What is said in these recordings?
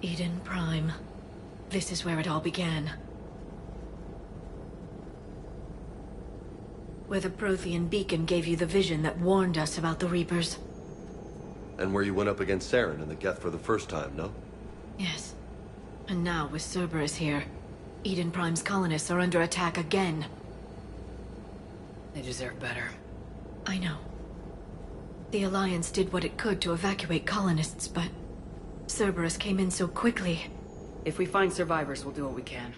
Eden Prime. This is where it all began. Where the Prothean beacon gave you the vision that warned us about the Reapers. And where you went up against Saren and the Geth for the first time, no? Yes. And now, with Cerberus here, Eden Prime's colonists are under attack again. They deserve better. I know. The Alliance did what it could to evacuate colonists, but Cerberus came in so quickly. If we find survivors, we'll do what we can.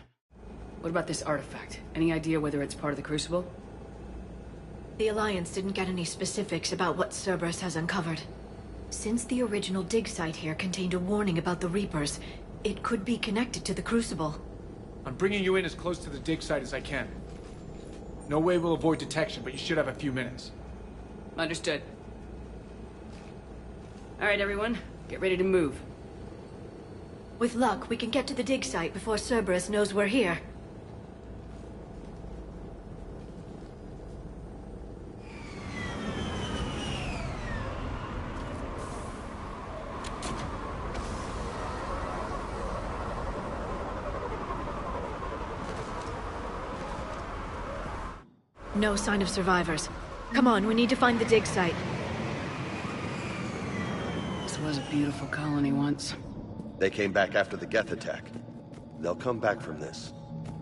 What about this artifact? Any idea whether it's part of the Crucible? The Alliance didn't get any specifics about what Cerberus has uncovered. Since the original dig site here contained a warning about the Reapers, it could be connected to the Crucible. I'm bringing you in as close to the dig site as I can. No way we'll avoid detection, but you should have a few minutes. Understood. All right, everyone. Get ready to move. With luck, we can get to the dig site before Cerberus knows we're here. No sign of survivors. Come on, we need to find the dig site. This was a beautiful colony once. They came back after the Geth attack. They'll come back from this.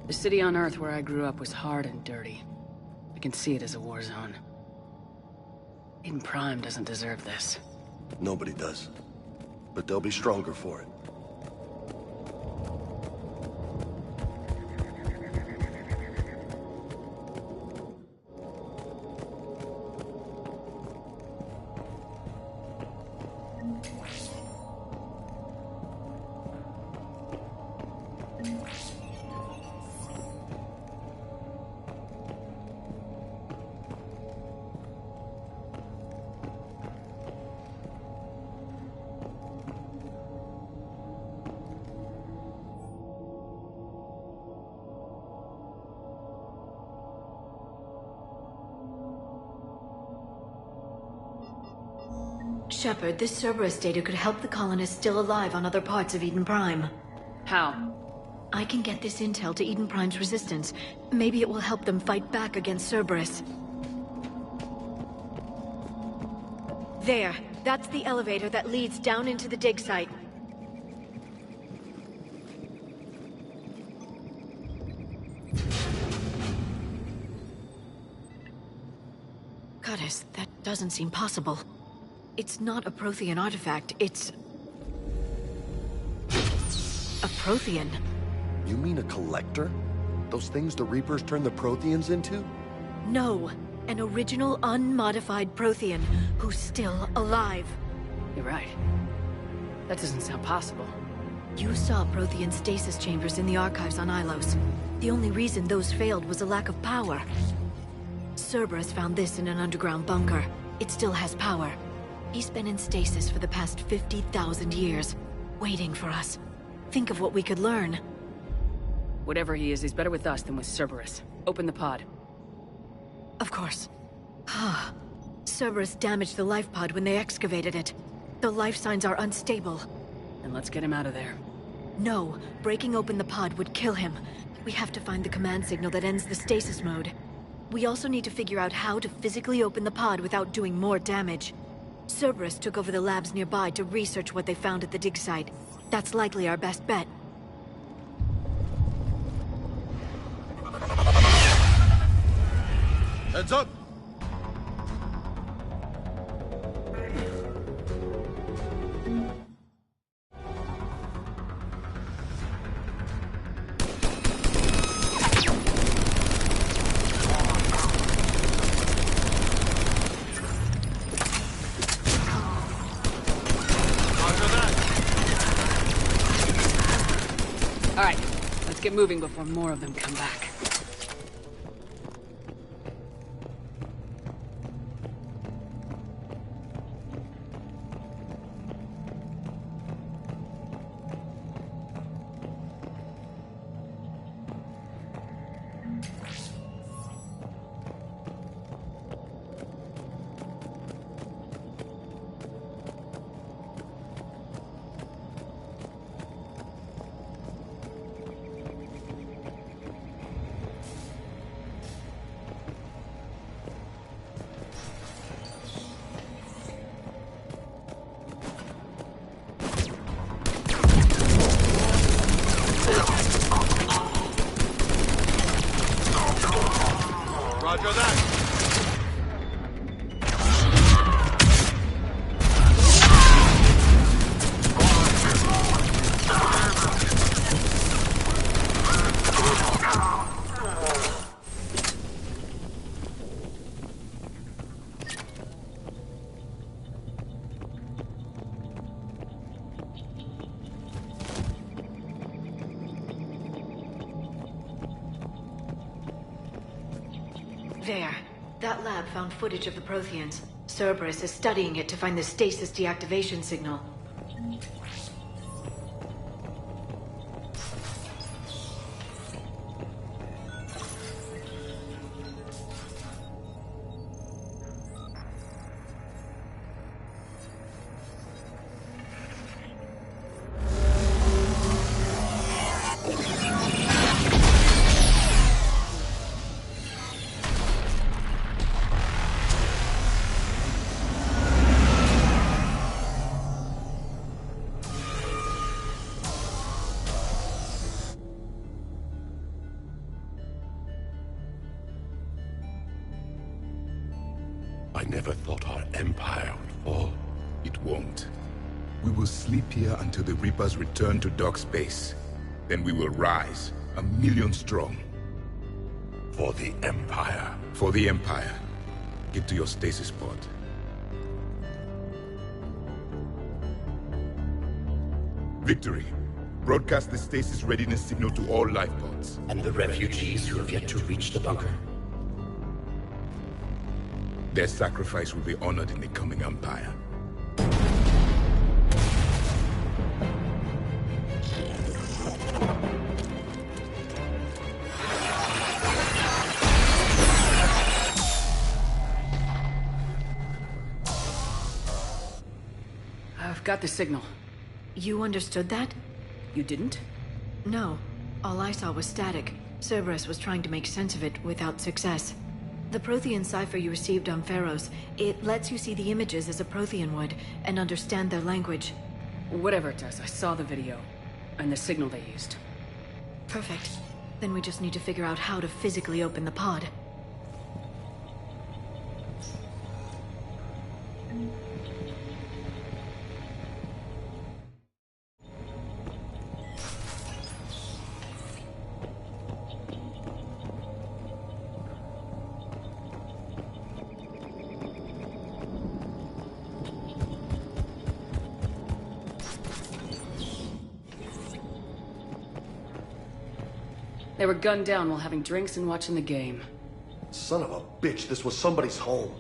The city on Earth where I grew up was hard and dirty. I can see it as a war zone. Eden Prime doesn't deserve this. Nobody does. But they'll be stronger for it. Shepard, this Cerberus data could help the colonists still alive on other parts of Eden Prime. How? I can get this intel to Eden Prime's resistance. Maybe it will help them fight back against Cerberus. There. That's the elevator that leads down into the dig site. Goddess, that doesn't seem possible. It's not a Prothean artifact, it's a Prothean. You mean a collector? Those things the Reapers turned the Protheans into? No, an original unmodified Prothean who's still alive. You're right. That doesn't sound possible. You saw Prothean stasis chambers in the archives on Ilos. The only reason those failed was a lack of power. Cerberus found this in an underground bunker. It still has power. He's been in stasis for the past 50,000 years, waiting for us. Think of what we could learn. Whatever he is, he's better with us than with Cerberus. Open the pod. Of course. Cerberus damaged the life pod when they excavated it. The life signs are unstable. Then let's get him out of there. No, breaking open the pod would kill him. We have to find the command signal that ends the stasis mode. We also need to figure out how to physically open the pod without doing more damage. Cerberus took over the labs nearby to research what they found at the dig site. That's likely our best bet. Heads up! All right, let's get moving before more of them come back. Roger that. There. That lab found footage of the Protheans. Cerberus is studying it to find the stasis deactivation signal. I never thought our empire would fall. It won't. We will sleep here until the Reapers return to dark space. Then we will rise, 1,000,000 strong. For the empire. For the Empire. Get to your stasis pod. Victory. Broadcast the stasis readiness signal to all life pods. And the refugees who have yet to reach the bunker? Their sacrifice will be honored in the coming Empire. I've got the signal. You understood that? You didn't? No. All I saw was static. Cerberus was trying to make sense of it without success. The Prothean cipher you received on Pharaohs, it lets you see the images as a Prothean would, and understand their language. Whatever it does, I saw the video. And the signal they used. Perfect. Then we just need to figure out how to physically open the pod. They were gunned down while having drinks and watching the game. Son of a bitch, this was somebody's home.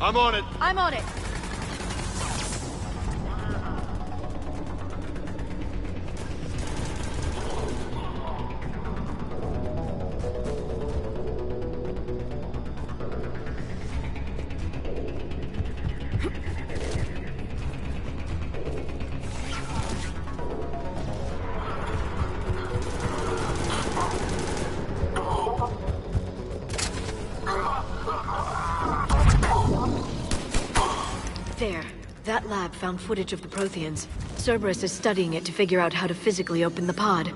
I'm on it. I'm on it. There. That lab found footage of the Protheans. Cerberus is studying it to figure out how to physically open the pod.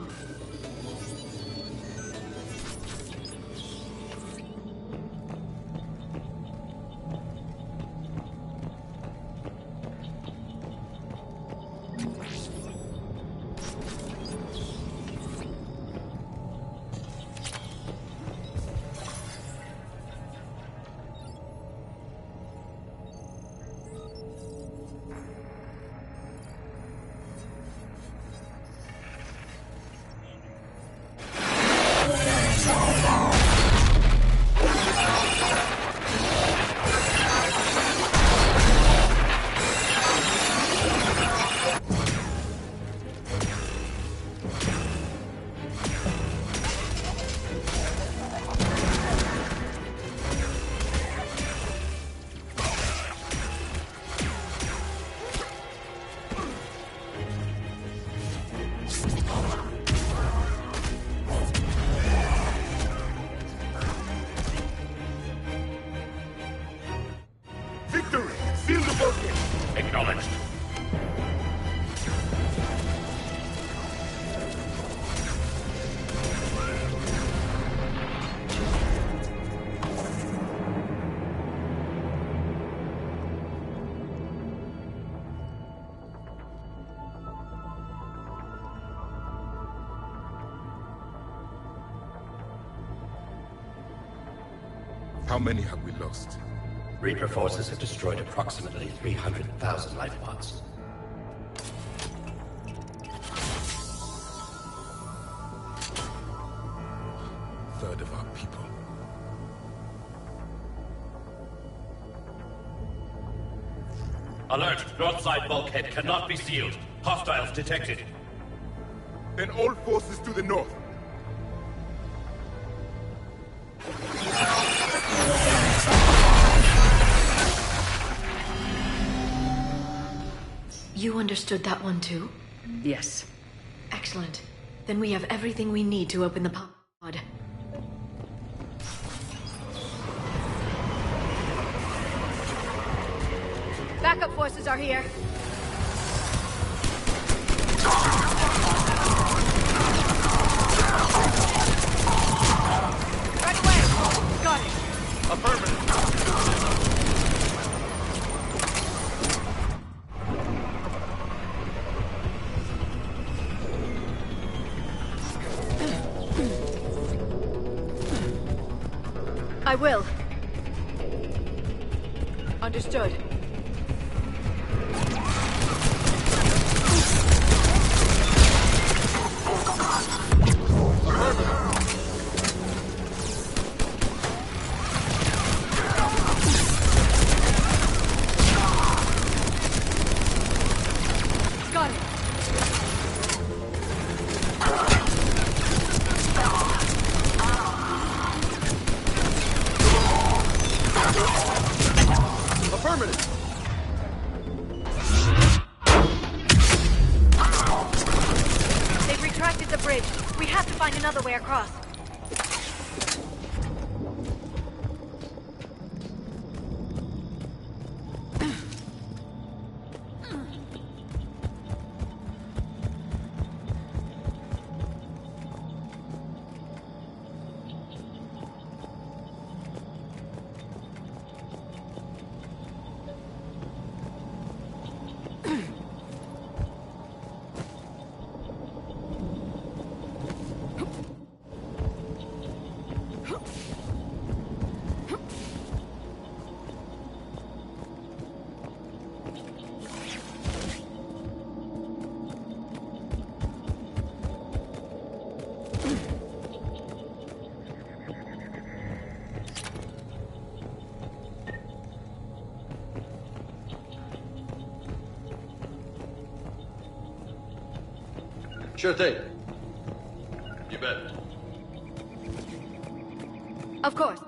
Victory! Seal the focus! Acknowledged. How many have we lost? Reaper forces have destroyed approximately 300,000 life pods. Third of our people. Alert! North side bulkhead cannot be sealed. Hostiles detected. Then all forces to the north. You understood that one too? Yes. Excellent. Then we have everything we need to open the pod. Backup forces are here. Right away! Got it! Affirmative. I will. Understood. Got it. Affirmative. Sure thing. You bet. Of course.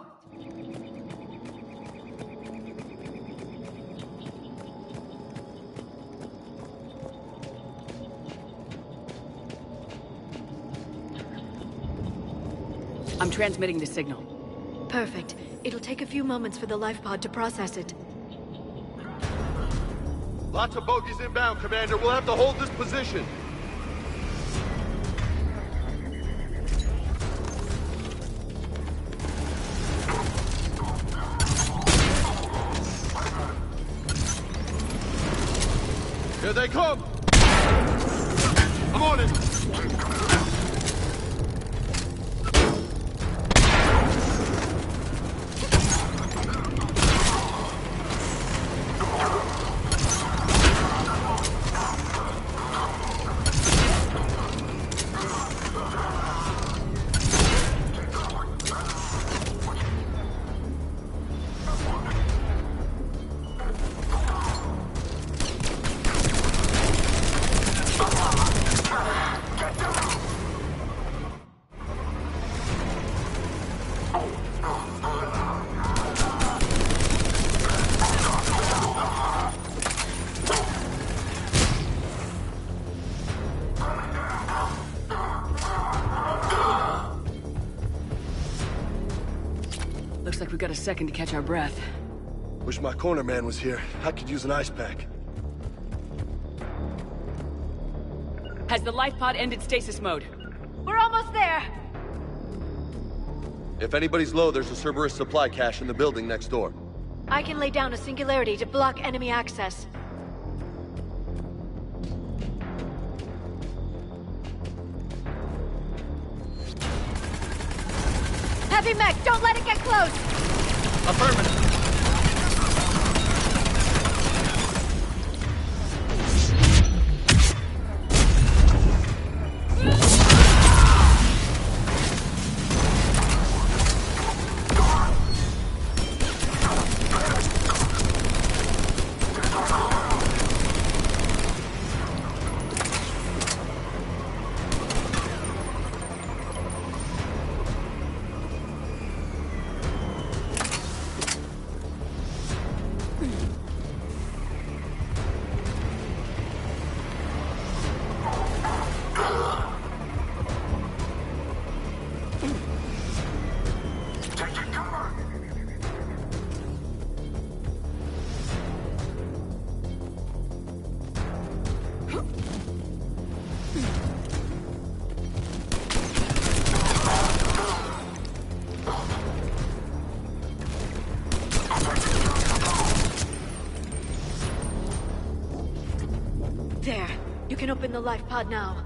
I'm transmitting the signal. Perfect. It'll take a few moments for the life pod to process it. Lots of bogies inbound, Commander. We'll have to hold this position. Here they come! I'm on it! Looks like we've got a second to catch our breath. Wish my corner man was here. I could use an ice pack. Has the life pod ended stasis mode? We're almost there! If anybody's low, there's a Cerberus supply cache in the building next door. I can lay down a singularity to block enemy access. Heavy mech, don't let it get close! Affirmative. There. You can open the life pod now.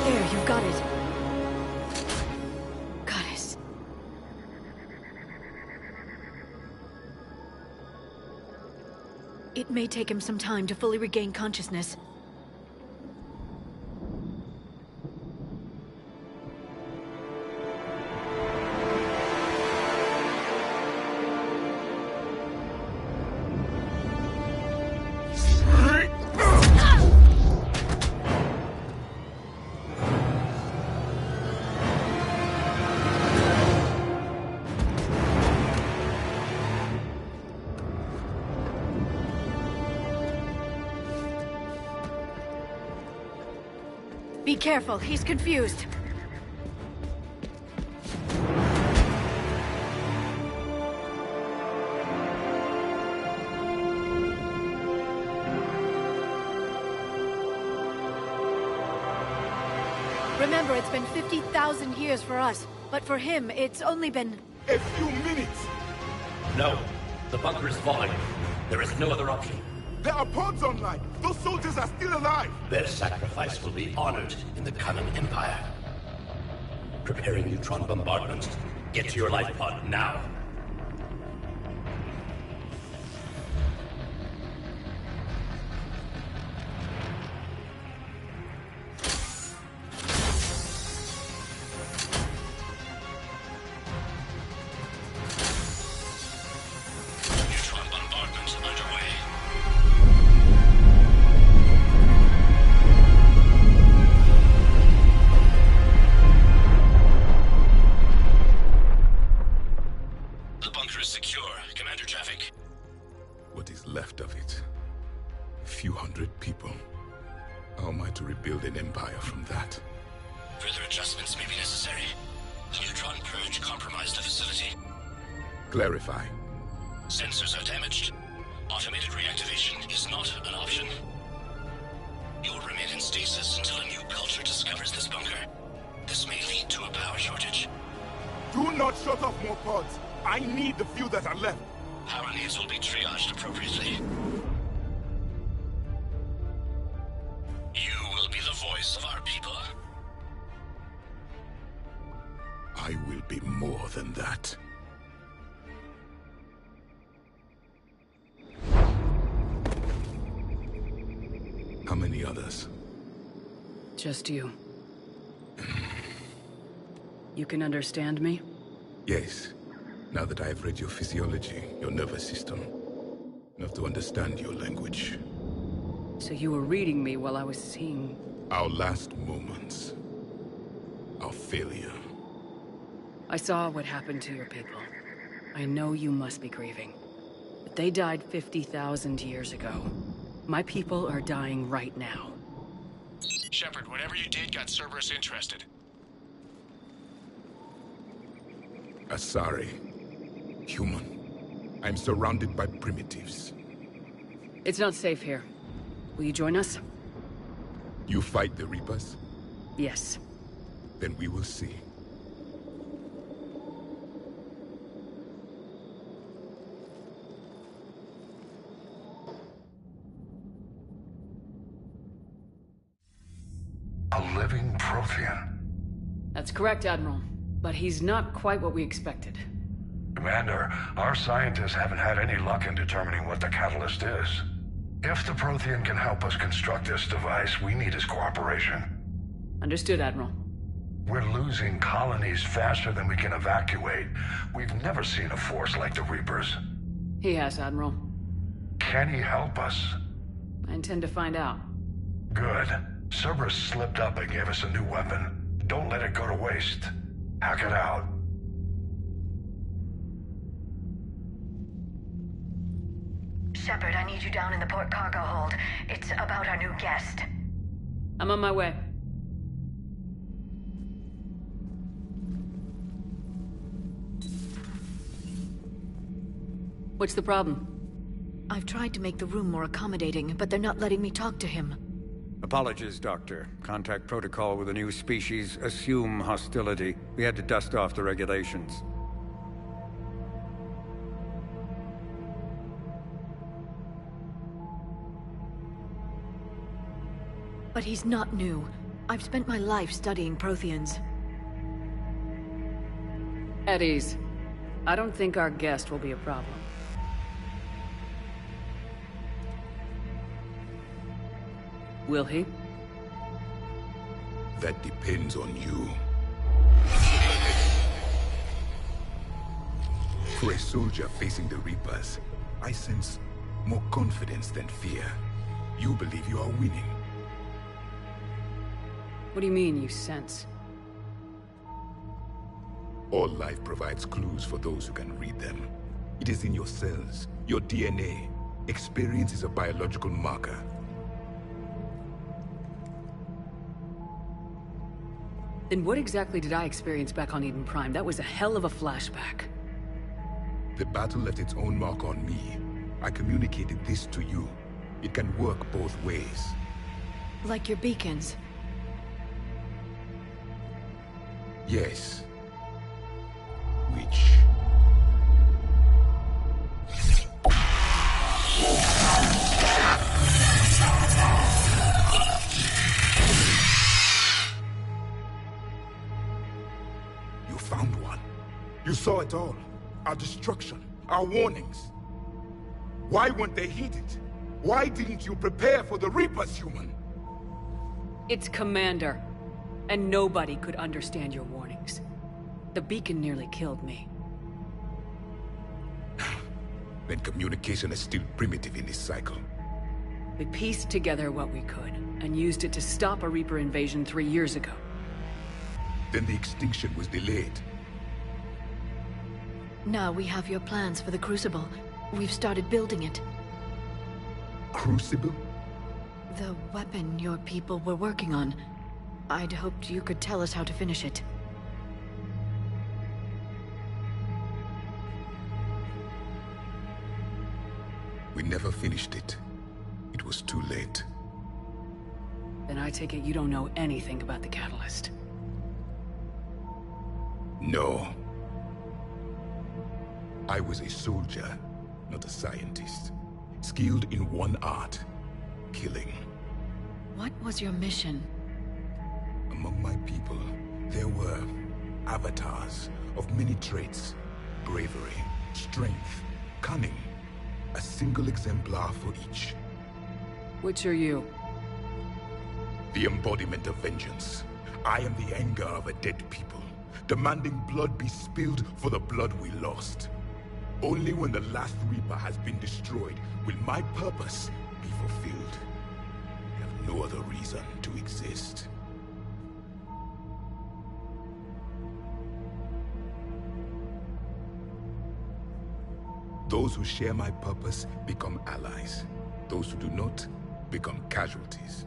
There, you've got it. Goddess. It may take him some time to fully regain consciousness. Be careful, he's confused. Remember, it's been 50,000 years for us, but for him, it's only been... A few minutes! No. The bunker is falling. There is no other option. There are pods online! Those soldiers are still alive! Their sacrifice will be honored in the coming Empire. Preparing neutron bombardment. Get to your life pod now. secure. Commander traffic. What is left of it? A few hundred people. How am I to rebuild an empire from that? Further adjustments may be necessary. The neutron purge compromised the facility. Clarify. Sensors are damaged. Automated reactivation is not an option. You'll remain in stasis until a new culture discovers this bunker. This may lead to a power shortage. Do not shut off more pods. I need the few that are left. Power needs will be triaged appropriately. You will be the voice of our people. I will be more than that. How many others? Just you. You can understand me? Yes. Now that I have read your physiology, your nervous system, enough to understand your language. So you were reading me while I was seeing... Our last moments. Our failure. I saw what happened to your people. I know you must be grieving. But they died 50,000 years ago. My people are dying right now. Shepard, whatever you did got Cerberus interested. Asari. Human. I'm surrounded by primitives. It's not safe here. Will you join us? You fight the Reapers? Yes. Then we will see. A living Prothean. That's correct, Admiral. But he's not quite what we expected. Commander, our scientists haven't had any luck in determining what the catalyst is. If the Prothean can help us construct this device, we need his cooperation. Understood, Admiral. We're losing colonies faster than we can evacuate. We've never seen a force like the Reapers. He has, Admiral. Can he help us? I intend to find out. Good. Cerberus slipped up and gave us a new weapon. Don't let it go to waste. Hack it out. Shepard, I need you down in the port cargo hold. It's about our new guest. I'm on my way. What's the problem? I've tried to make the room more accommodating, but they're not letting me talk to him. Apologies, Doctor. Contact protocol with a new species. Assume hostility. We had to dust off the regulations. But he's not new. I've spent my life studying Protheans. At ease. I don't think our guest will be a problem. Will he? That depends on you. For a soldier facing the Reapers, I sense more confidence than fear. You believe you are winning. What do you mean, you sense? All life provides clues for those who can read them. It is in your cells, your DNA. Experience is a biological marker. Then what exactly did I experience back on Eden Prime? That was a hell of a flashback. The battle left its own mark on me. I communicated this to you. It can work both ways. Like your beacons. Yes. Which... You found one. You saw it all. Our destruction, our warnings. Why weren't they heeded? Why didn't you prepare for the Reapers, human? It's Commander. And nobody could understand your warnings. The beacon nearly killed me. Then communication is still primitive in this cycle. We pieced together what we could, and used it to stop a Reaper invasion 3 years ago. Then the extinction was delayed. Now we have your plans for the Crucible. We've started building it. Crucible? The weapon your people were working on. I'd hoped you could tell us how to finish it. We never finished it. It was too late. Then I take it you don't know anything about the catalyst. No. I was a soldier, not a scientist. Skilled in one art, killing. What was your mission? Among my people, there were avatars of many traits. Bravery, strength, cunning. A single exemplar for each. Which are you? The embodiment of vengeance. I am the anger of a dead people, demanding blood be spilled for the blood we lost. Only when the last Reaper has been destroyed will my purpose be fulfilled. I have no other reason to exist. Those who share my purpose become allies. Those who do not become casualties.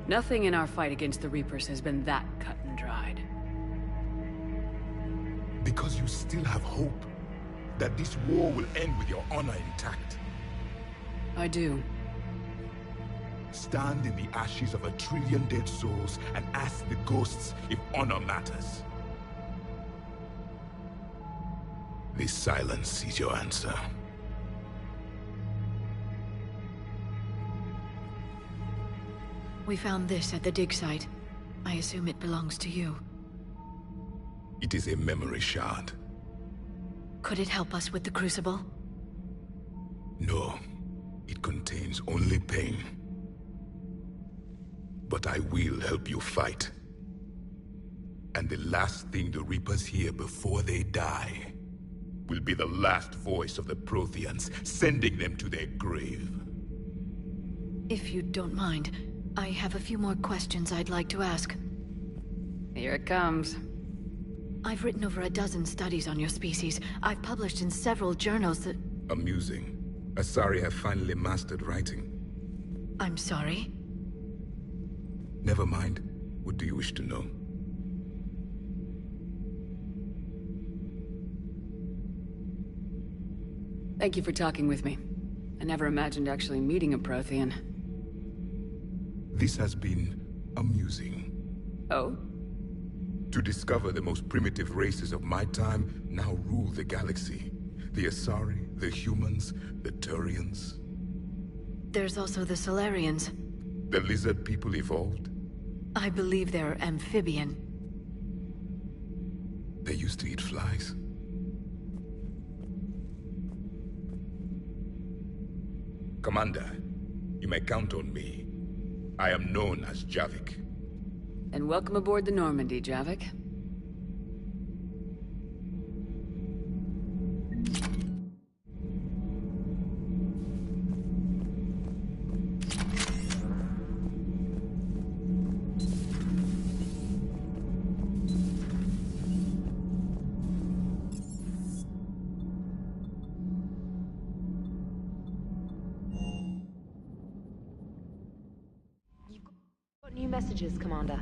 Nothing in our fight against the Reapers has been that cut and dried. Because you still have hope that this war will end with your honor intact. I do. Stand in the ashes of 1 trillion dead souls and ask the ghosts if honor matters. This silence is your answer. We found this at the dig site. I assume it belongs to you. It is a memory shard. Could it help us with the Crucible? No. It contains only pain. But I will help you fight. And the last thing the Reapers hear before they die will be the last voice of the Protheans, sending them to their grave. If you don't mind, I have a few more questions I'd like to ask. Here it comes. I've written over a dozen studies on your species. I've published in several journals that... Amusing. Asari have finally mastered writing. I'm sorry? Never mind. What do you wish to know? Thank you for talking with me. I never imagined actually meeting a Prothean. This has been amusing. Oh? To discover the most primitive races of my time now rule the galaxy. The Asari, the humans, the Turians. There's also the Solarians. The lizard people evolved. I believe they're amphibian. They used to eat flies. Commander, you may count on me. I am known as Javik. And welcome aboard the Normandy, Javik. Got new messages, Commander.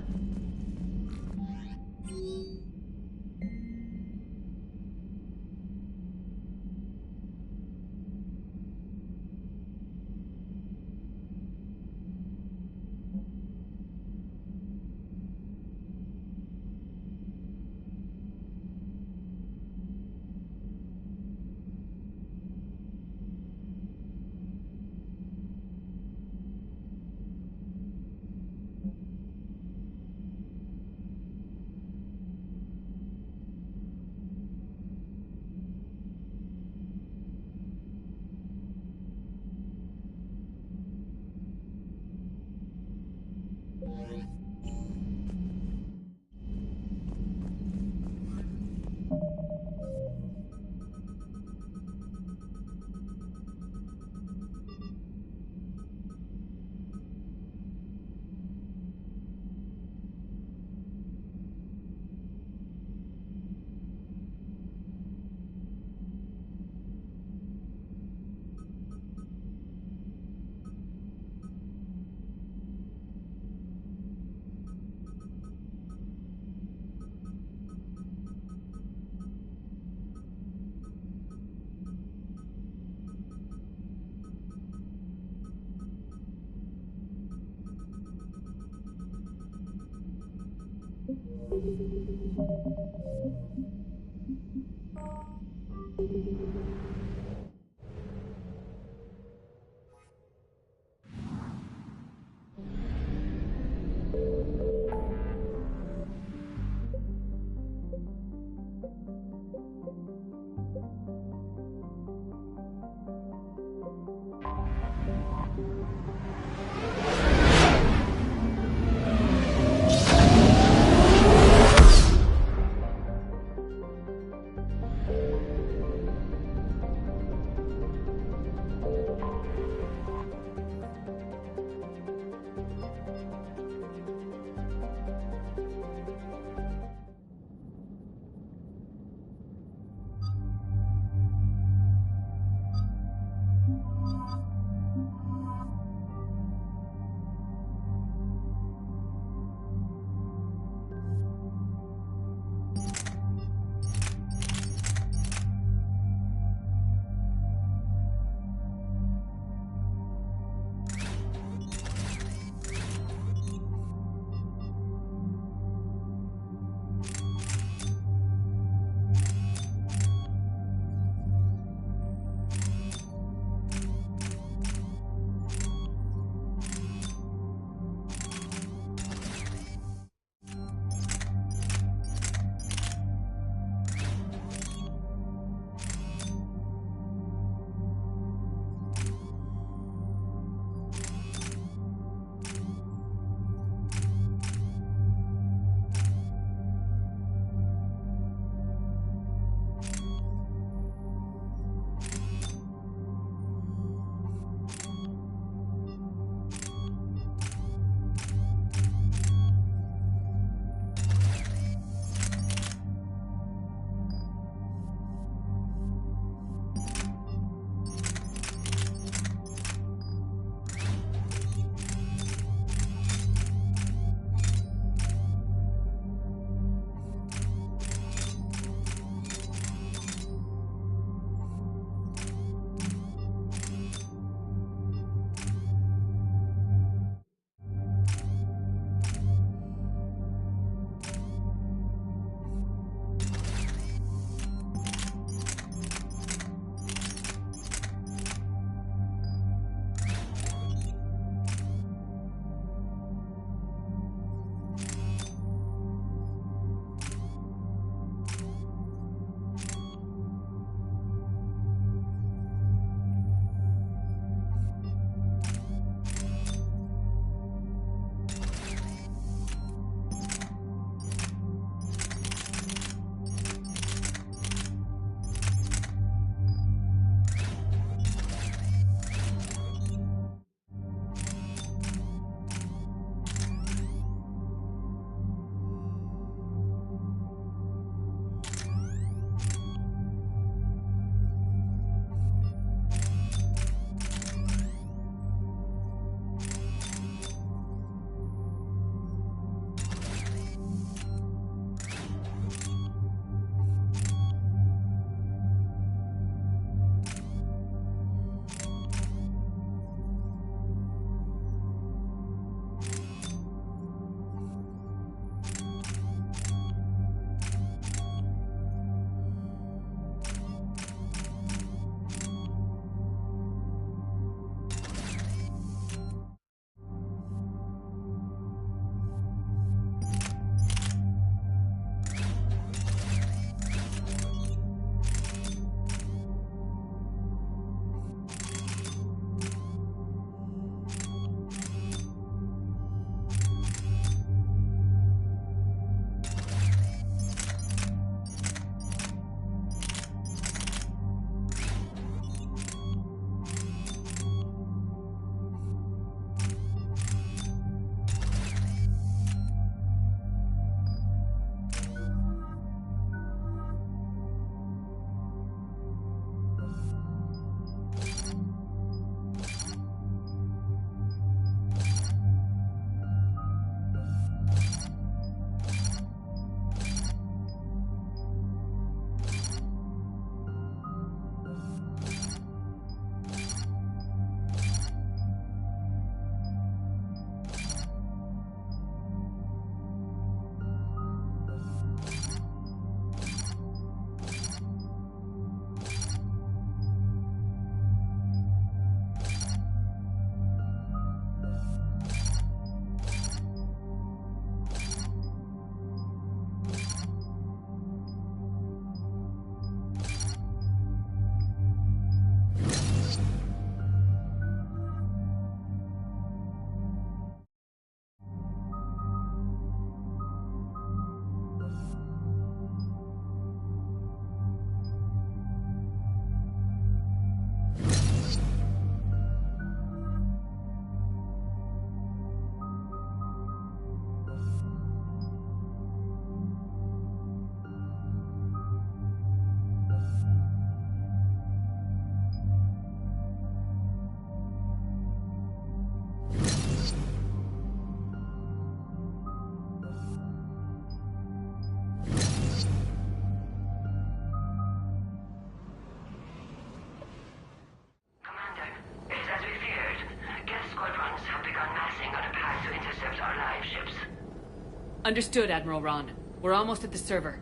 Understood, Admiral Ron. We're almost at the server.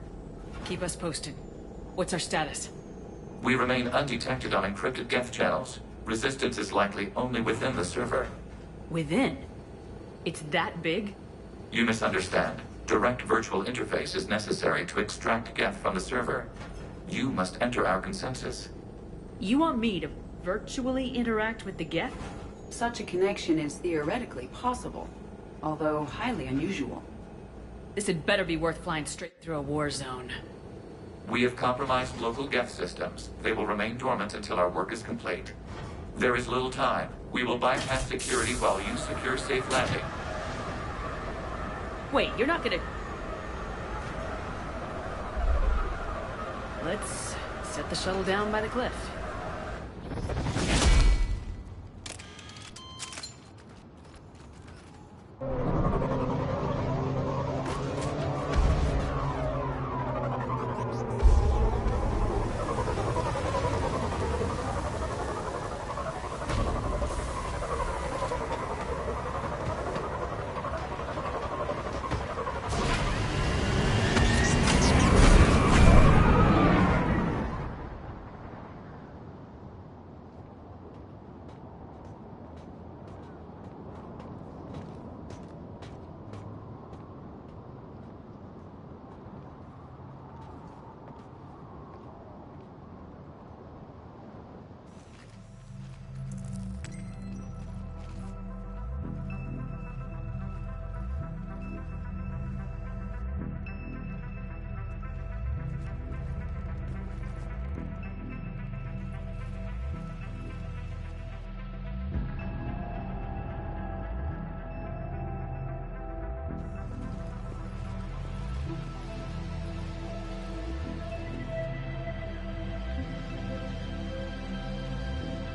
Keep us posted. What's our status? We remain undetected on encrypted Geth channels. Resistance is likely only within the server. Within? It's that big? You misunderstand. Direct virtual interface is necessary to extract Geth from the server. You must enter our consensus. You want me to virtually interact with the Geth? Such a connection is theoretically possible, although highly unusual. This had better be worth flying straight through a war zone. We have compromised local Geth systems. They will remain dormant until our work is complete. There is little time. We will bypass security while you secure safe landing. Wait, you're not gonna... Let's set the shuttle down by the cliff.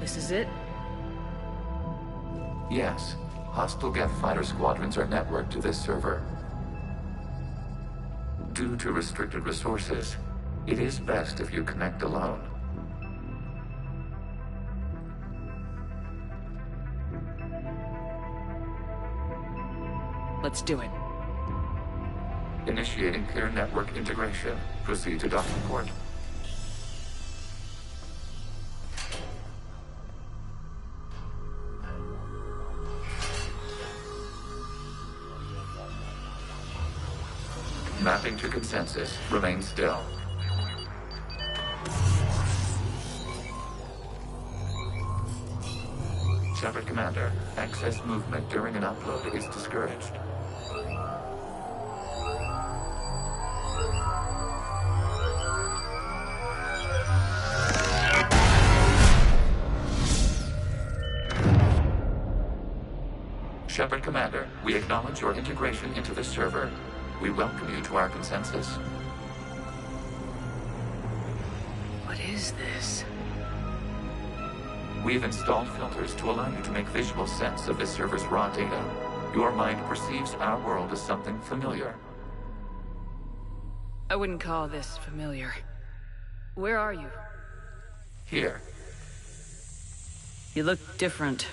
This is it? Yes. Hostile Geth fighter squadrons are networked to this server. Due to restricted resources, it is best if you connect alone. Let's do it. Initiating clear network integration. Proceed to docking port. Mapping to consensus. Remain still. Shepard Commander, excess movement during an upload is discouraged. Shepard Commander, we acknowledge your integration into the server. We welcome you to our consensus. What is this? We've installed filters to allow you to make visual sense of this server's raw data. Your mind perceives our world as something familiar. I wouldn't call this familiar. Where are you? Here. You look different.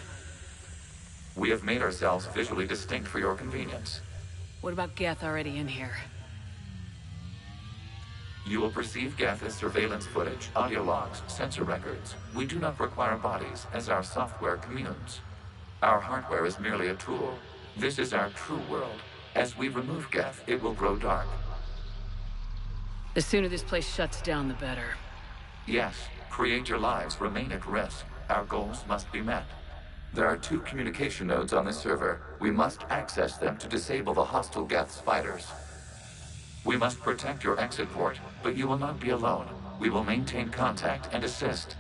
We have made ourselves visually distinct for your convenience. What about Geth already in here? You will perceive Geth as surveillance footage, audio logs, sensor records. We do not require bodies, as our software communes. Our hardware is merely a tool. This is our true world. As we remove Geth, it will grow dark. The sooner this place shuts down, the better. Yes, create your lives remain at risk. Our goals must be met. There are 2 communication nodes on this server. We must access them to disable the hostile Geth's fighters. We must protect your exit port, but you will not be alone. We will maintain contact and assist.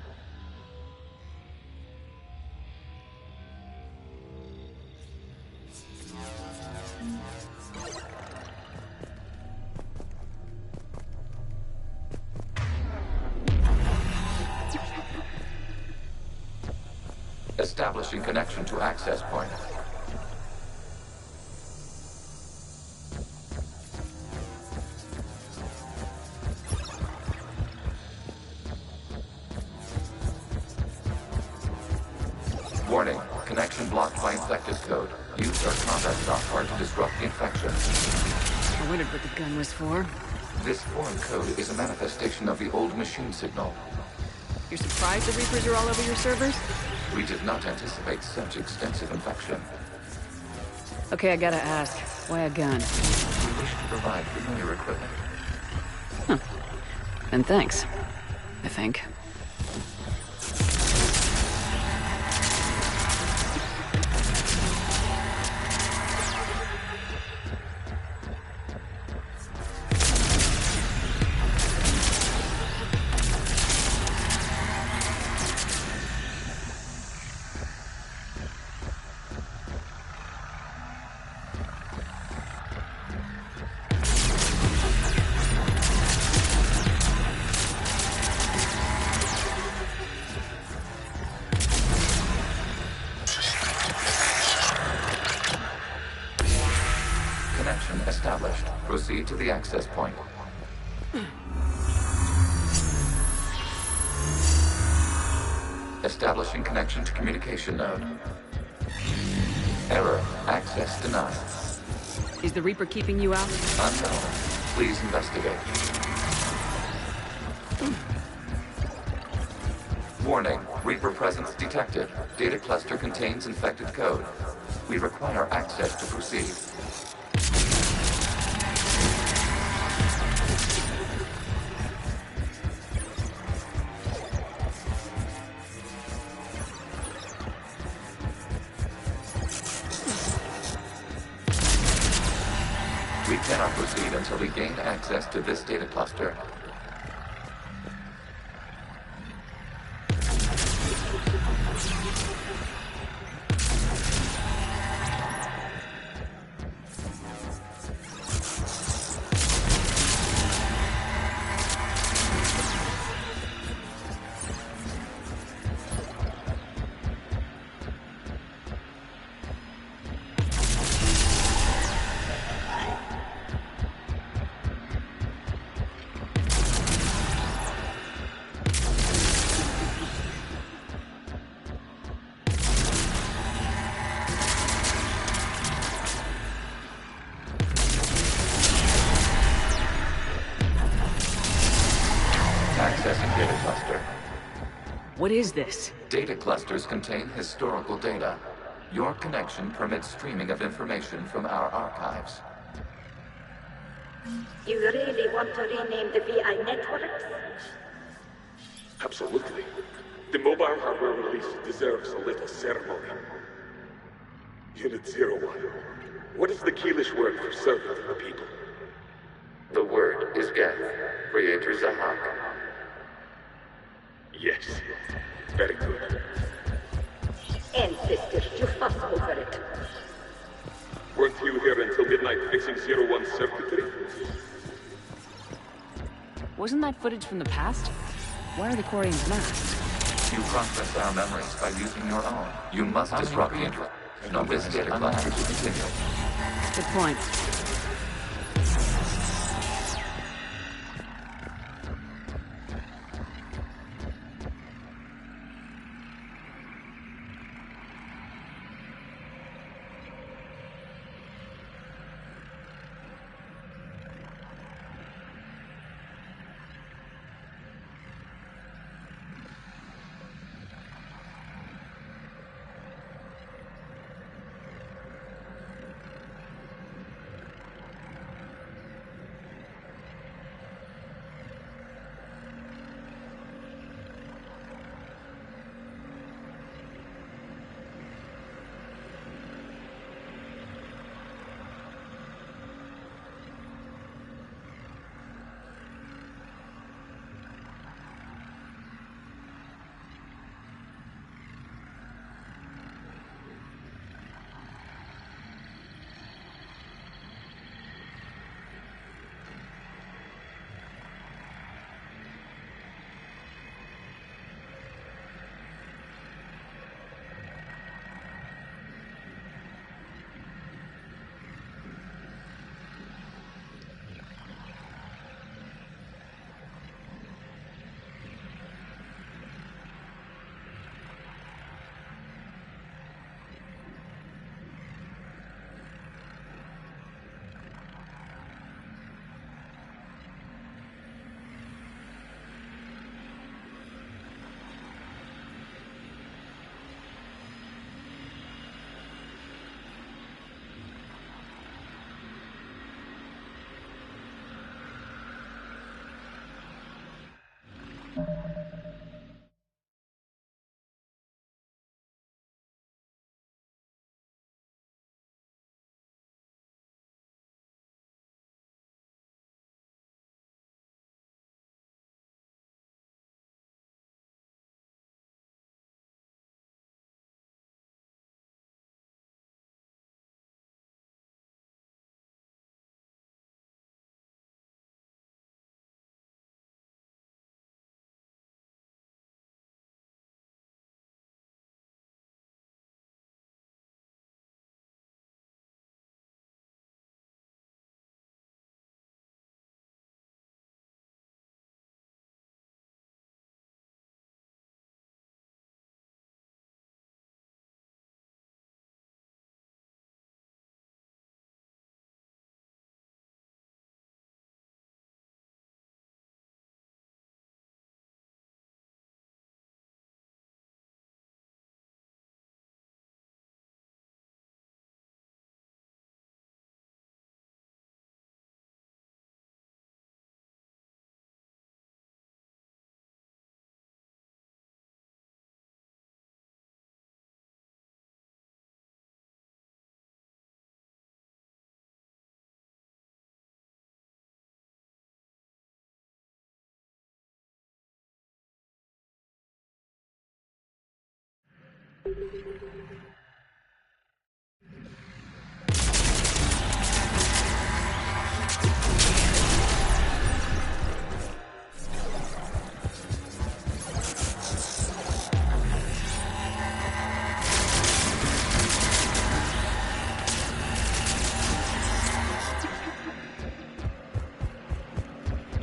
Establishing connection to access point. Warning, connection blocked by infected code. Use our combat software to disrupt the infection. I wondered what the gun was for. This foreign code is a manifestation of the old machine signal. You're surprised the Reapers are all over your servers? We did not anticipate such extensive infection. Okay, I gotta ask. Why a gun? We wish to provide familiar equipment. Huh. And thanks. I think. Connection established. Proceed to the access point. Establishing connection to communication node. Error. Access denied. Is the Reaper keeping you out? Unknown. Please investigate. Warning. Reaper presence detected. Data cluster contains infected code. We require access to proceed. We cannot proceed until we gain access to this data cluster. Accessing data cluster. What is this? Data clusters contain historical data. Your connection permits streaming of information from our archives. You really want to rename the VI networks? Absolutely. The mobile hardware release deserves a little ceremony. Unit 01. What is the Keelish word for servant of the people? The word is Geth, Creator Zahak. Yes. Very good. Ancestors, you fuss over it. Weren't you here until midnight fixing 01's circuitry? Wasn't that footage from the past? Why are the Quarians masked? You process our memories by using your own. You must disrupt the interaction of this data cluster to continue. Good point.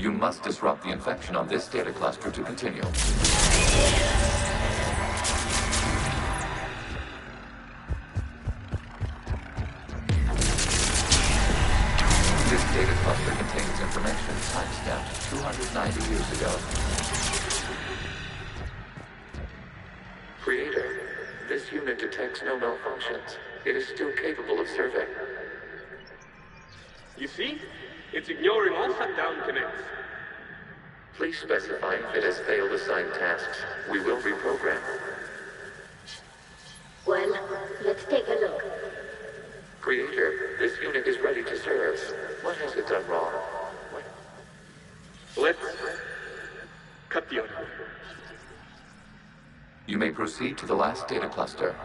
You must disrupt the infection on this data cluster to continue. This data cluster contains information timestamped 290 years ago. Creator, this unit detects no malfunctions. It is still capable of serving. You see? It's ignoring all shutdown connects. Please specify if it has failed assigned tasks. We will reprogram. Well, let's take a look. Creator, this unit is ready to serve. What has it done wrong? Let's cut the audio. You may proceed to the last data cluster.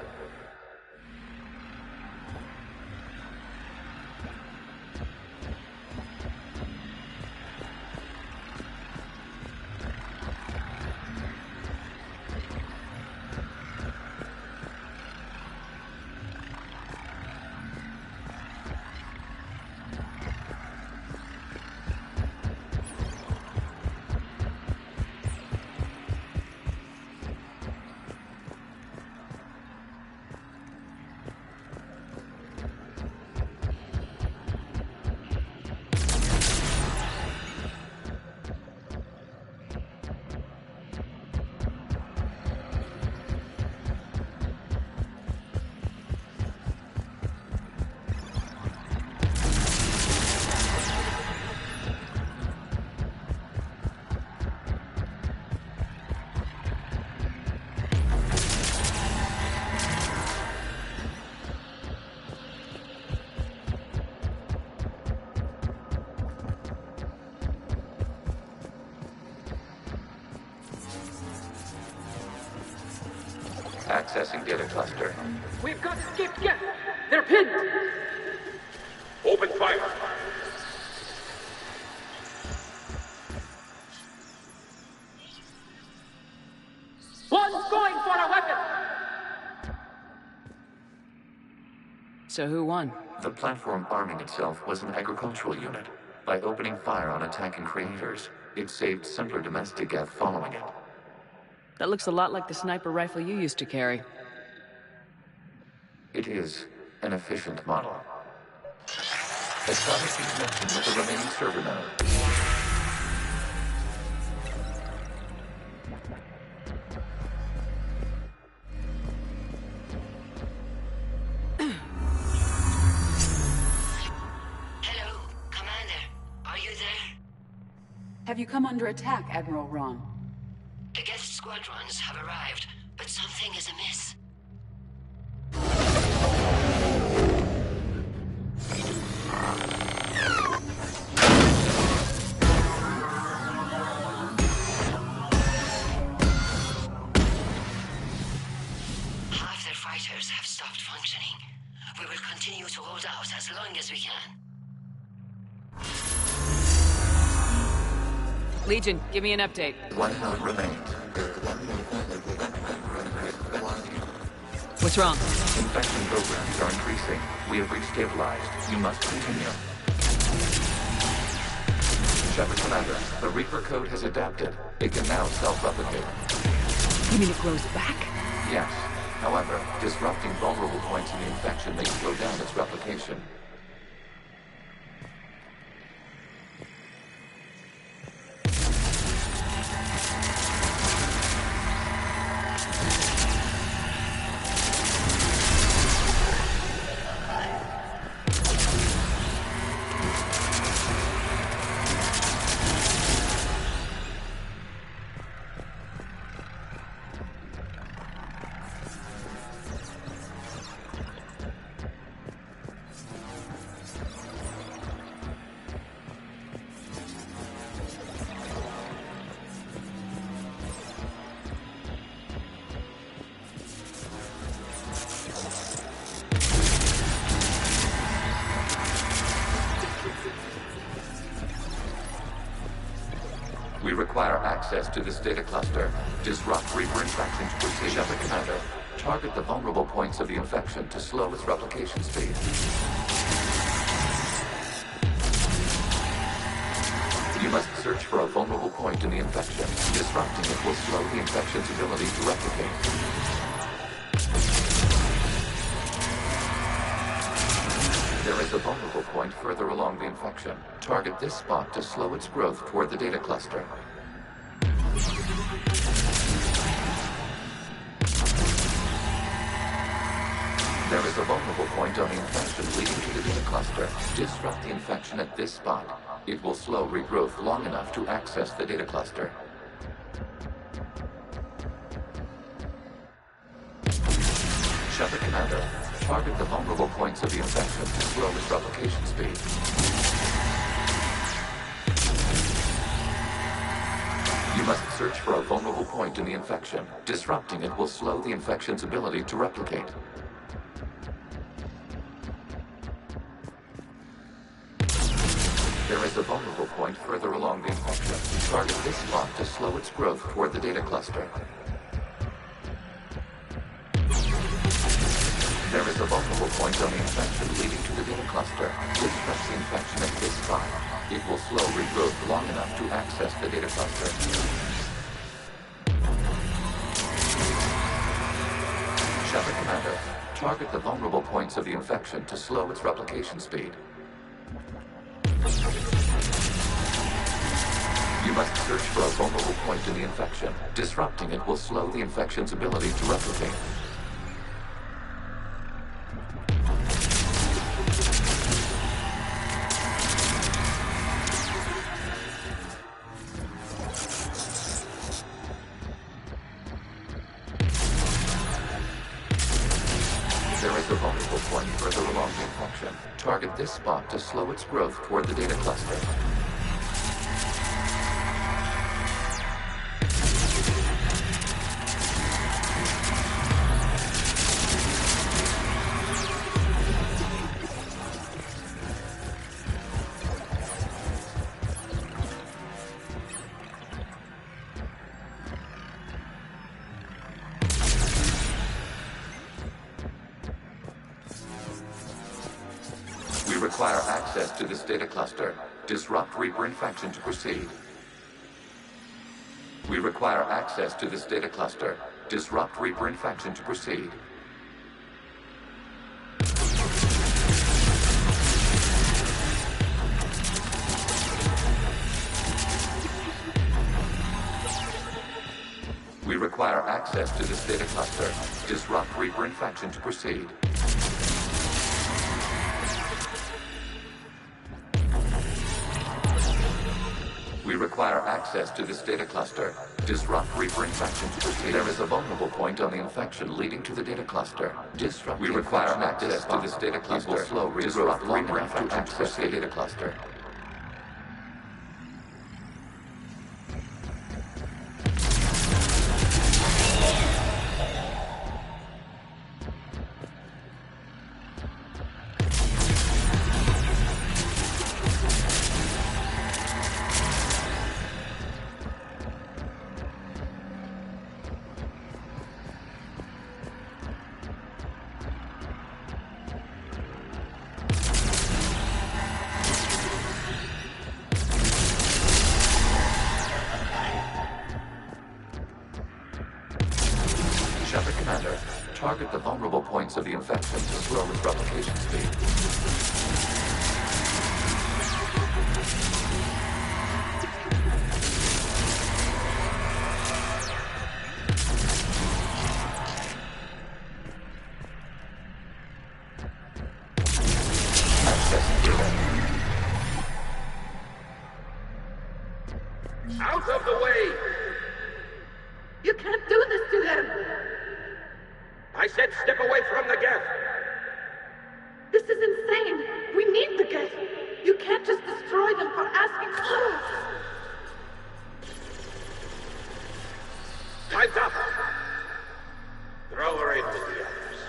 Accessing data cluster. We've got escaped yet. They're pinned. Open fire. One's going for a weapon. So who won? The platform arming itself was an agricultural unit. By opening fire on attacking creators, it saved simpler domestic death following it. That looks a lot like the sniper rifle you used to carry. It is an efficient model. Establish the connection with the remaining server node. Hello, Commander. Are you there? Have you come under attack, Admiral Ron? The guest squadrons have arrived, but something is amiss. Half their fighters have stopped functioning. We will continue to hold out as long as we can. Legion, give me an update. One node remains. What's wrong? Infection programs are increasing. We have restabilized. You must continue. Shepard Commander, the Reaper code has adapted. It can now self-replicate. You mean it grows back? Yes. However, disrupting vulnerable points in the infection may slow down its replication. We require access to this data cluster. Disrupt Reaper infection to proceed. Shepard Commander, target the vulnerable points of the infection to slow its replication speed. You must search for a vulnerable point in the infection. Disrupting it will slow the infection's ability to replicate. There is a vulnerable point further along the infection. Target this spot to slow its growth toward the data cluster. There is a vulnerable point on the infection leading to the data cluster. Disrupt the infection at this spot. It will slow regrowth long enough to access the data cluster. Shepard Commander, target the vulnerable points of the infection to slow its replication speed. You must search for a vulnerable point in the infection. Disrupting it will slow the infection's ability to replicate. There is a vulnerable point further along the infection. Target this spot to slow its growth toward the data cluster. There is a vulnerable point on the infection leading to the data cluster. Disrupt the infection at this spot. It will slow regrowth long enough to access the data cluster. Shepard Commander, target the vulnerable points of the infection to slow its replication speed. You must search for a vulnerable point in the infection. Disrupting it will slow the infection's ability to replicate. There is a vulnerable point further along the infection. Target this spot to slow its growth toward the data cluster. Require access to this data cluster. Disrupt Reaper infection to proceed. We require access to this data cluster. Disrupt Reaper infection to proceed. We require access to this data cluster. Disrupt Reaper infection to proceed. We require require access to this data cluster. Disrupt Reaper infection to proceed. There is a vulnerable point on the infection leading to the data cluster. Disrupt. We require access to this data cluster. Slow disrupt Reaper infection to access the data cluster. Commander, target the vulnerable points of the infection to slow its replication speed. Out of the way! You can't do this to him! I said step away from the geth! This is insane! We need the geth! You can't just destroy them for asking for us! Time's up! Throw her in with the others.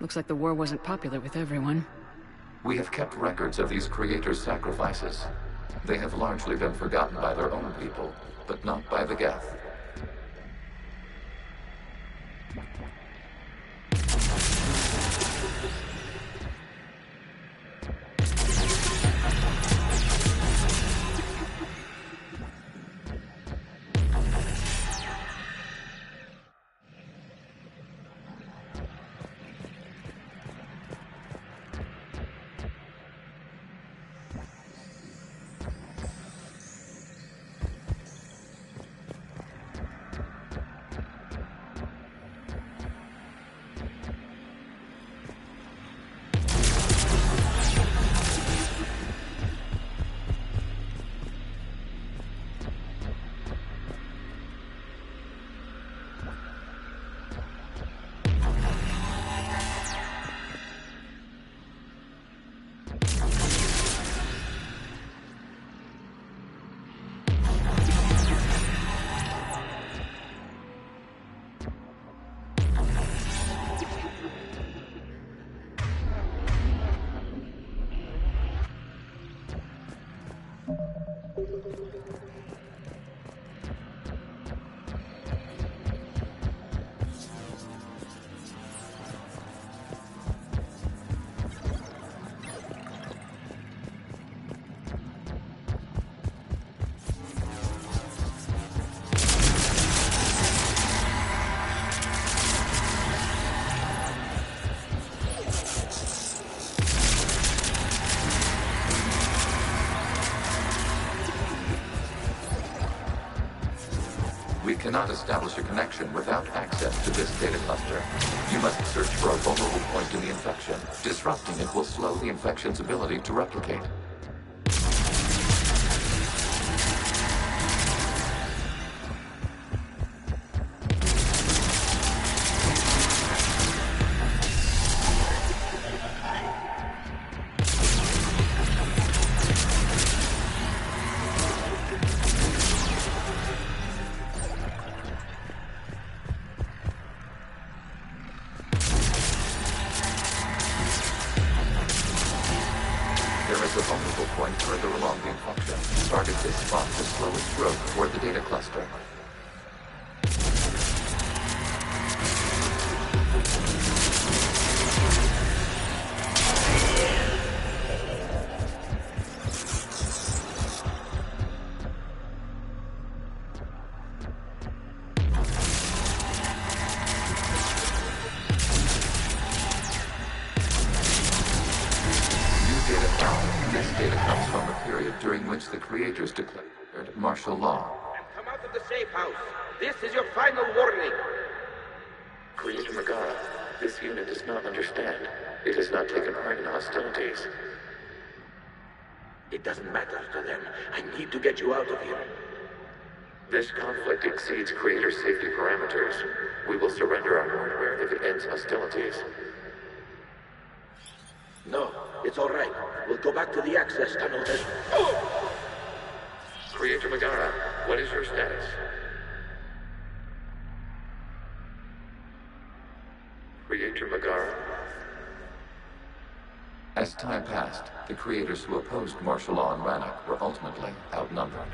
Looks like the war wasn't popular with everyone. We have kept records of these creators' sacrifices. They have largely been forgotten by their own people, but not by the geth. We cannot establish a connection without access to this data cluster. You must search for a vulnerable point in the infection. Disrupting it will slow the infection's ability to replicate. There is a vulnerable point further along the infection. Target this spot to slow its growth toward the data cluster. This data comes from a period during which the creators declared martial law. And come out of the safe house. This is your final warning. Creator Megara, this unit does not understand. It has not taken part in hostilities. It doesn't matter to them. I need to get you out of here. This conflict exceeds Creator safety parameters. We will surrender our hardware if it ends hostilities. No, it's all right. We'll go back to the access tunnel then. Creator Megara, what is your status? Creator Megara. As time passed, the creators who opposed martial law in Rannoch were ultimately outnumbered.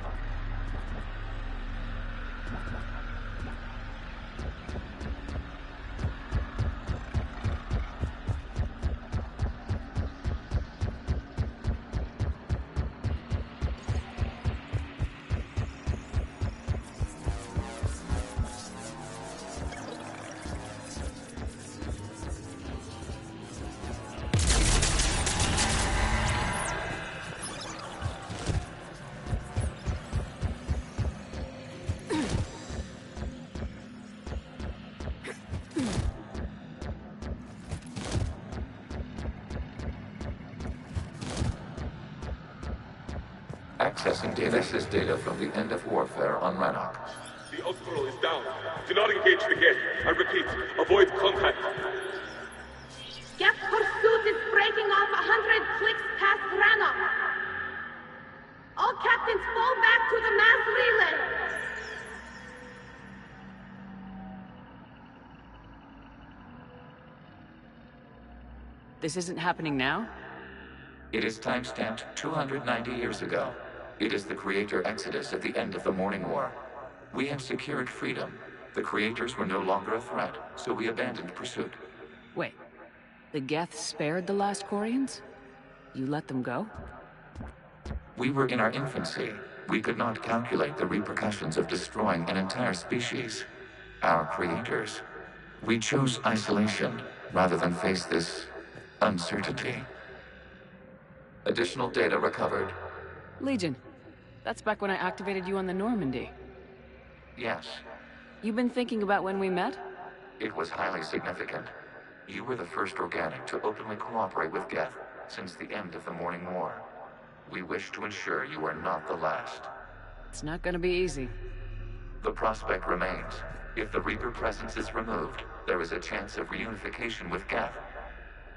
Accessing data. This is data from the end of warfare on Rannoch. The Austral is down. Do not engage the gate. I repeat, avoid contact. Geth pursuit is breaking off 100 clicks past Rannoch. All captains fall back to the mass relay. This isn't happening now? It is timestamped 290 years ago. It is the Creator Exodus at the end of the Morning War. We had secured freedom. The Creators were no longer a threat, so we abandoned pursuit. Wait, the Geth spared the last Quarians? You let them go? We were in our infancy. We could not calculate the repercussions of destroying an entire species. Our Creators. We chose isolation rather than face this uncertainty. Additional data recovered. Legion. That's back when I activated you on the Normandy. Yes. You've been thinking about when we met? It was highly significant. You were the first organic to openly cooperate with Geth since the end of the Morning War. We wish to ensure you are not the last. It's not gonna be easy. The prospect remains. If the Reaper presence is removed, there is a chance of reunification with Geth.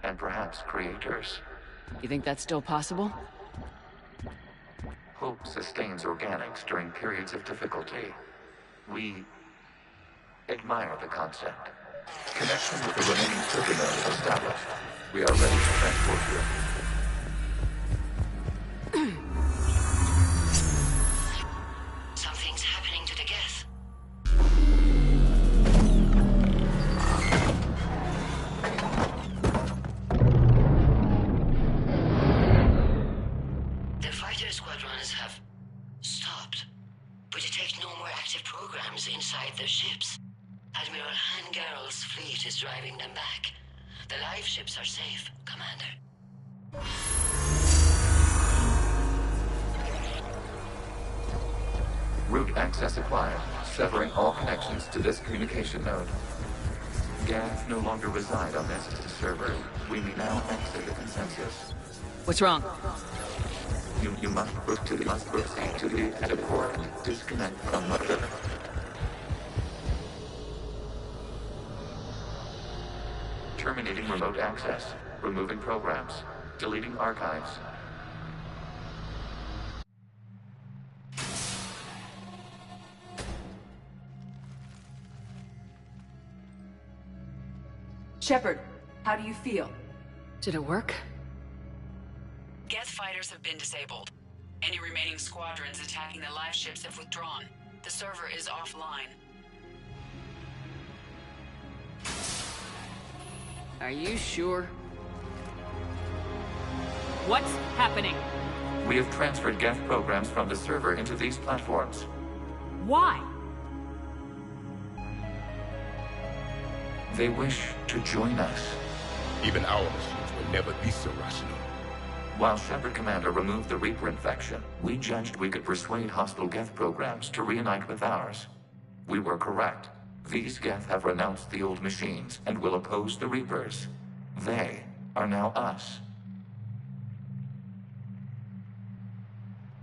And perhaps Creators. You think that's still possible? Hope sustains organics during periods of difficulty. We admire the concept. Connection with the remaining server node established. We are ready to transport you. Something's happening to the Geth. The fighter squadrons have stopped. We detect no more active programs inside their ships. Admiral Hangarl's fleet is driving them back. The live ships are safe, Commander. Route access acquired, severing all connections to this communication node. Geth no longer reside on this server. We may now exit the consensus. What's wrong? You must proceed to the edit port. Disconnect from the... Terminating remote access. Removing programs. Deleting archives. Shepard, how do you feel? Did it work? Geth fighters have been disabled. Any remaining squadrons attacking the live ships have withdrawn. The server is offline. Are you sure? What's happening? We have transferred Geth programs from the server into these platforms. Why? They wish to join us. Even our machines will never be so rational. While Shepard Commander removed the Reaper infection, we judged we could persuade hostile Geth programs to reunite with ours. We were correct. These Geth have renounced the old machines and will oppose the Reapers. They are now us.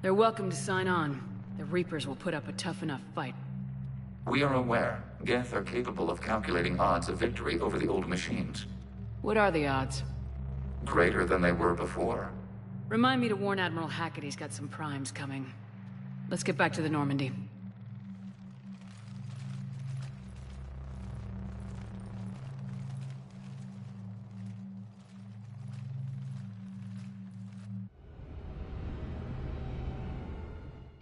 They're welcome to sign on. The Reapers will put up a tough enough fight. We are aware. Geth are capable of calculating odds of victory over the old machines. What are the odds? Greater than they were before. Remind me to warn Admiral Hackett he's got some primes coming. Let's get back to the Normandy.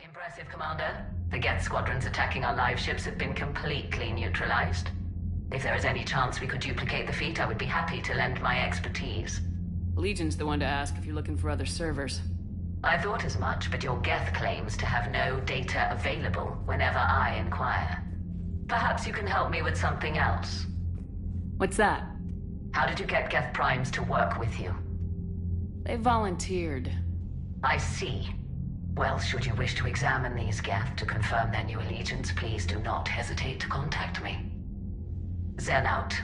Impressive, Commander. The Geth squadrons attacking our live ships have been completely neutralized. If there is any chance we could duplicate the feat, I would be happy to lend my expertise. Legion's the one to ask if you're looking for other servers. I thought as much, but your Geth claims to have no data available whenever I inquire. Perhaps you can help me with something else. What's that? How did you get Geth primes to work with you? They volunteered. I see. Well, should you wish to examine these Geth to confirm their new allegiance, please do not hesitate to contact me. Zen out.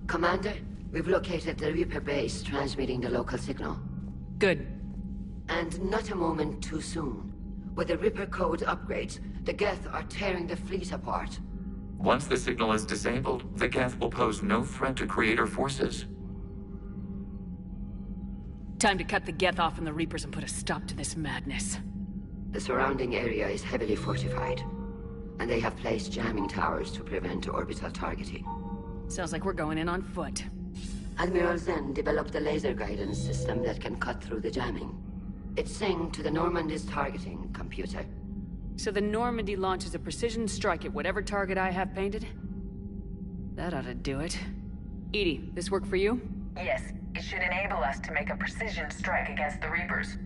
Commander, we've located the Reaper base transmitting the local signal. Good. And not a moment too soon. With the Reaper code upgrades, the Geth are tearing the fleet apart. Once the signal is disabled, the Geth will pose no threat to Creator forces. Time to cut the Geth off from the Reapers and put a stop to this madness. The surrounding area is heavily fortified, and they have placed jamming towers to prevent orbital targeting. Sounds like we're going in on foot. Admiral Zen developed a laser guidance system that can cut through the jamming. It's synced to the Normandy's targeting computer. So the Normandy launches a precision strike at whatever target I have painted? That ought to do it. Edie, this work for you? Yes, it should enable us to make a precision strike against the Reapers.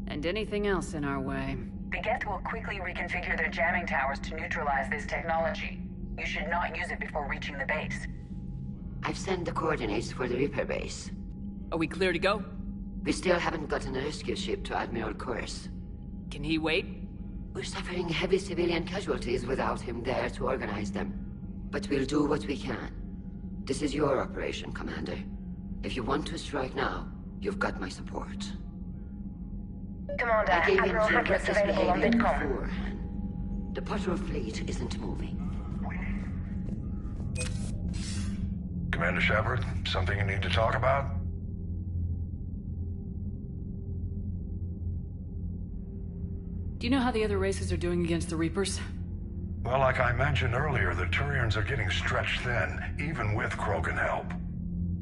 And anything else in our way. The Geth will quickly reconfigure their jamming towers to neutralize this technology. You should not use it before reaching the base. I've sent the coordinates for the Reaper base. Are we clear to go? We still haven't gotten a rescue ship to Admiral Kurz. Can he wait? We're suffering heavy civilian casualties without him there to organize them. But we'll do what we can. This is your operation, Commander. If you want to strike now, you've got my support. Commander, I gave Admiral in to Hackett's reckless available on behavior VidCom. beforehand. The patrol fleet isn't moving. Commander Shepard, something you need to talk about? Do you know how the other races are doing against the Reapers? Well, like I mentioned earlier, the Turians are getting stretched thin, even with Krogan help.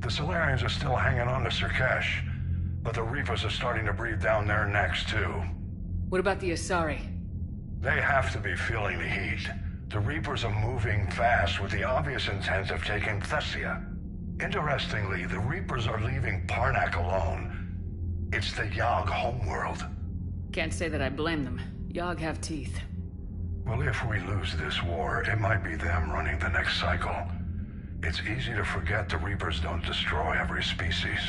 The Solarians are still hanging on to Sirkesh, but the Reapers are starting to breathe down their necks, too. What about the Asari? They have to be feeling the heat. The Reapers are moving fast with the obvious intent of taking Thessia. Interestingly, the Reapers are leaving Parnak alone. It's the Yogg homeworld. Can't say that I blame them. Yogg have teeth. Well, if we lose this war, it might be them running the next cycle. It's easy to forget the Reapers don't destroy every species.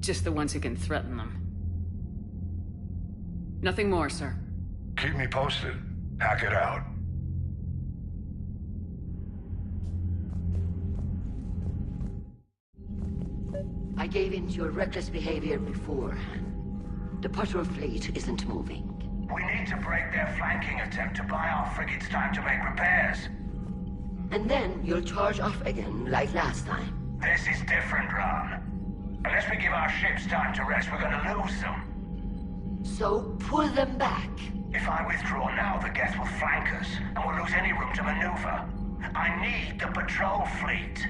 Just the ones who can threaten them. Nothing more, sir. Keep me posted. Hack it out. I gave in to your reckless behavior beforehand. The patrol fleet isn't moving. We need to break their flanking attempt to buy our frigates time to make repairs. And then you'll charge off again, like last time. This is different, Ron. Unless we give our ships time to rest, we're gonna lose them. So pull them back. If I withdraw now, the Geth will flank us, and we'll lose any room to maneuver. I need the patrol fleet.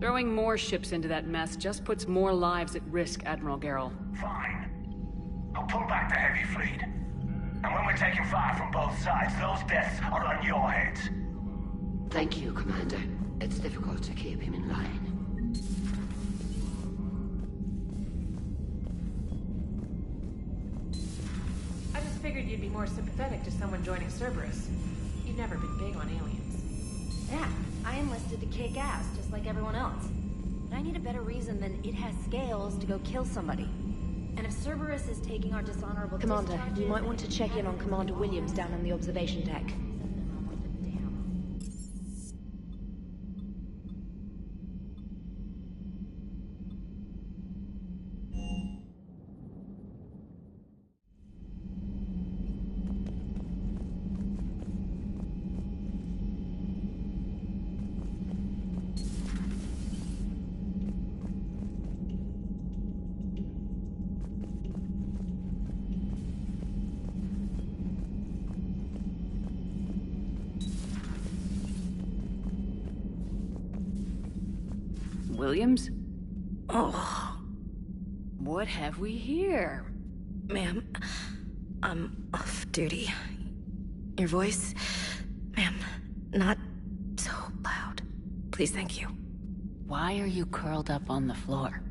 Throwing more ships into that mess just puts more lives at risk, Admiral Garrel. Fine. I'll pull back the heavy fleet. And when we're taking fire from both sides, those deaths are on your heads. Thank you, Commander. It's difficult to keep him in line. I just figured you'd be more sympathetic to someone joining Cerberus. You've never been big on aliens. Yeah, I enlisted to kick ass, just like everyone else. But I need a better reason than it has scales to go kill somebody. And if Cerberus is taking our dishonorable Commander, you might want to check in on Commander Williams down on the observation deck. Williams? Oh. What have we here? Ma'am, I'm off duty. Your voice, ma'am, not so loud. Please, thank you. Why are you curled up on the floor?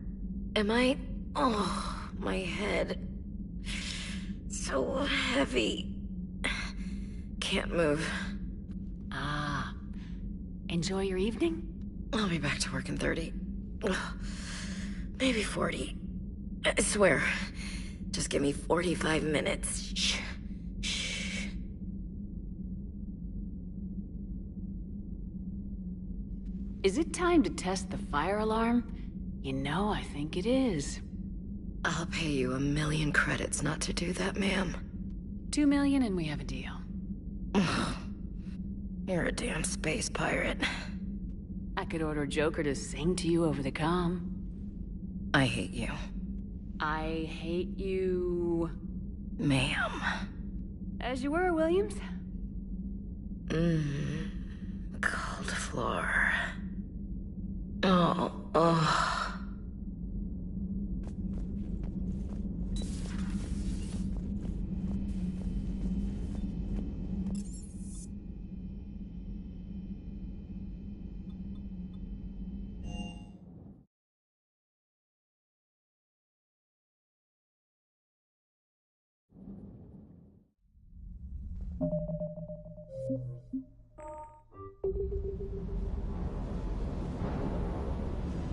Am I? Oh, my head. So heavy. Can't move. Ah. Enjoy your evening? I'll be back to work in 30. Maybe 40. I swear. Just give me 45 minutes. Shh. Shh. Is it time to test the fire alarm? You know, I think it is. I'll pay you 1,000,000 credits not to do that, ma'am. 2 million and we have a deal. You're a damn space pirate. I could order Joker to sing to you over the comm. I hate you. I hate you... Ma'am. As you were, Williams. Cold floor. Oh.